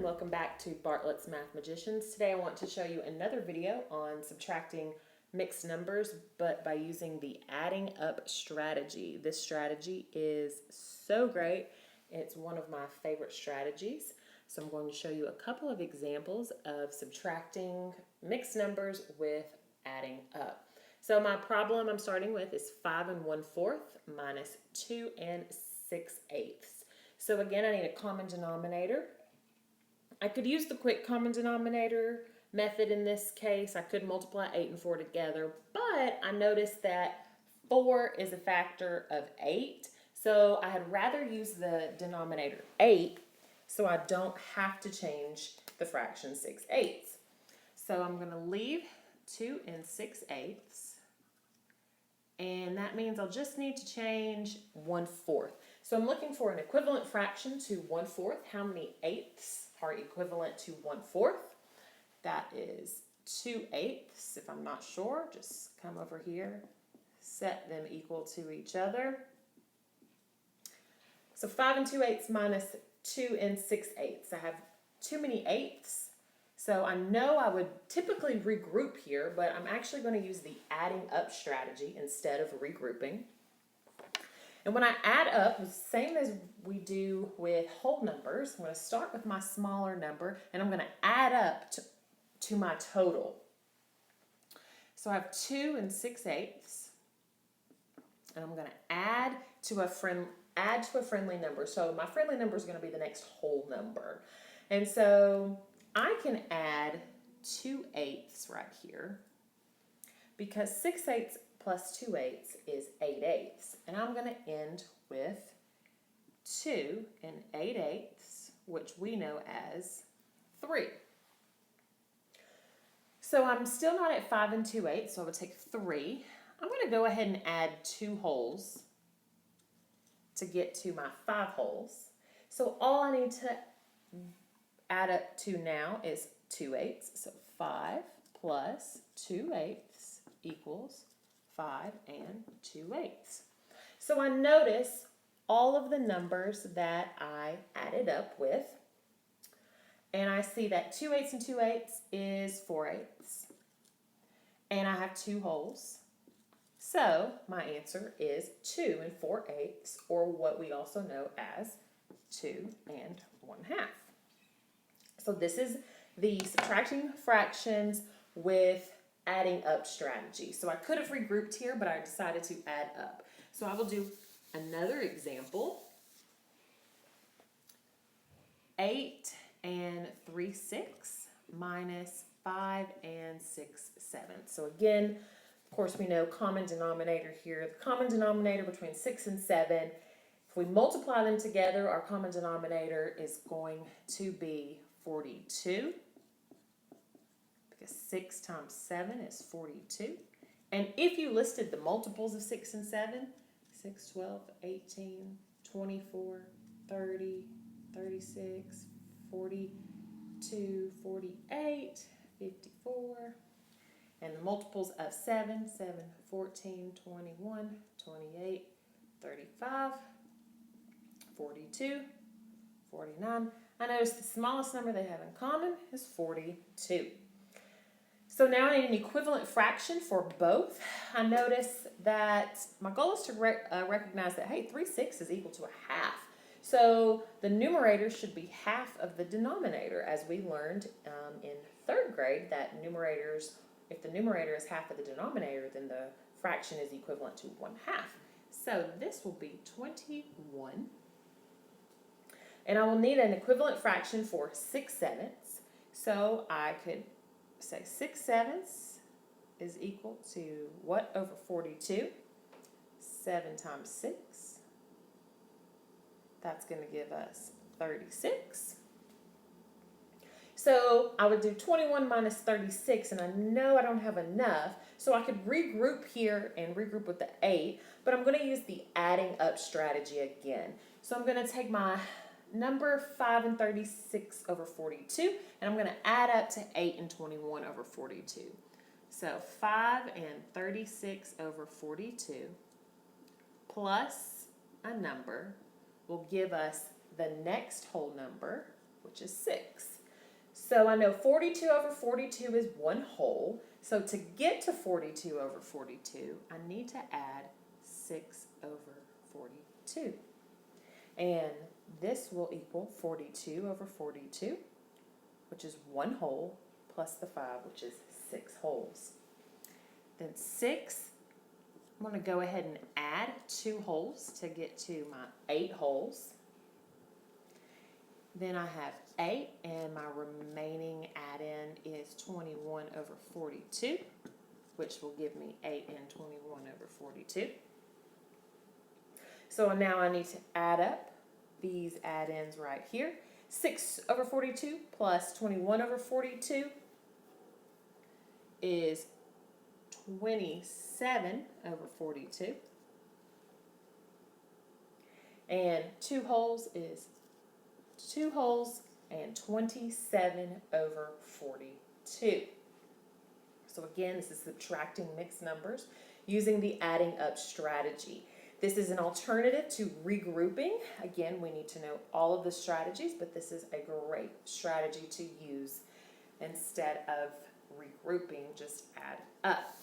welcome back to Bartlett's Math Magicians. Today I want to show you another video on subtracting mixed numbers, but by using the adding up strategy. This strategy is so great. It's one of my favorite strategies. So I'm going to show you a couple of examples of subtracting mixed numbers with adding up. So my problem I'm starting with is 5 1/4 minus 2 6/8. So again, I need a common denominator. I could use the quick common denominator method in this case. I could multiply 8 and 4 together, but I noticed that 4 is a factor of 8. So I had rather use the denominator 8 so I don't have to change the fraction 6/8. So I'm going to leave 2 6/8. And that means I'll just need to change 1/4. So I'm looking for an equivalent fraction to 1/4. How many eighths are equivalent to 1/4? That is 2/8. If I'm not sure, just come over here, set them equal to each other. So 5 2/8 minus 2 6/8. I have too many eighths. So I know I would typically regroup here, but I'm actually going to use the adding up strategy instead of regrouping. And when I add up, the same as we do with whole numbers, I'm going to start with my smaller number and I'm going to add up to my total. So I have 2 6/8, and I'm going to add to a friendly number. So my friendly number is going to be the next whole number. And so I can add 2/8 right here because 6/8 plus 2/8 is 8/8. And I'm going to end with 2 8/8, which we know as 3. So I'm still not at 5 2/8, so I would take 3. I'm going to go ahead and add 2 wholes to get to my 5 wholes. So all I need to add up to now is 2/8. So 5 plus 2/8 equals 5 2/8. So I notice all of the numbers that I added up with, and I see that 2/8 and 2/8 is 4/8, and I have 2 wholes. So my answer is 2 4/8, or what we also know as 2 1/2. So this is the subtracting fractions with adding up strategy. So I could have regrouped here, but I decided to add up. So I will do another example. 8 3/6 minus 5 6/7. So again, of course, we know common denominator here. The common denominator between 6 and 7, if we multiply them together, our common denominator is going to be 42. Because 6 times 7 is 42. And if you listed the multiples of 6 and 7, 6, 12, 18, 24, 30, 36, 42, 48, 54. And the multiples of 7, 14, 21, 28, 35, 42, 49. I notice the smallest number they have in common is 42. So now I need an equivalent fraction for both. I notice that my goal is to recognize that, hey, 3/6 is equal to a half. So the numerator should be half of the denominator, as we learned in 3rd grade, that if the numerator is half of the denominator, then the fraction is equivalent to 1/2. So this will be 21. And I will need an equivalent fraction for 6/7. So I could say 6/7 is equal to what over 42? 7 times 6. That's going to give us 36. So I would do 21 minus 36, and I know I don't have enough, so I could regroup here and regroup with the 8, but I'm going to use the adding up strategy again. So I'm going to take my number 5 36 over 42, and I'm going to add up to 8 21 over 42. So 5 36 over 42 plus a number will give us the next whole number, which is 6. So I know 42 over 42 is 1 whole. So to get to 42 over 42, I need to add 6 over 42. And this will equal 42 over 42, which is 1 whole, plus the 5, which is 6 wholes. Then 6, I'm going to go ahead and add 2 wholes to get to my 8 wholes. Then I have 8, and my remaining add-in is 21 over 42, which will give me 8 and 21 over 42. So now I need to add up these add-ins right here. 6 over 42 plus 21 over 42 is 27 over 42. And 2 wholes is 2 wholes and 27 over 42. So again, this is subtracting mixed numbers using the adding up strategy. This is an alternative to regrouping. Again, we need to know all of the strategies, but this is a great strategy to use instead of regrouping, just add up.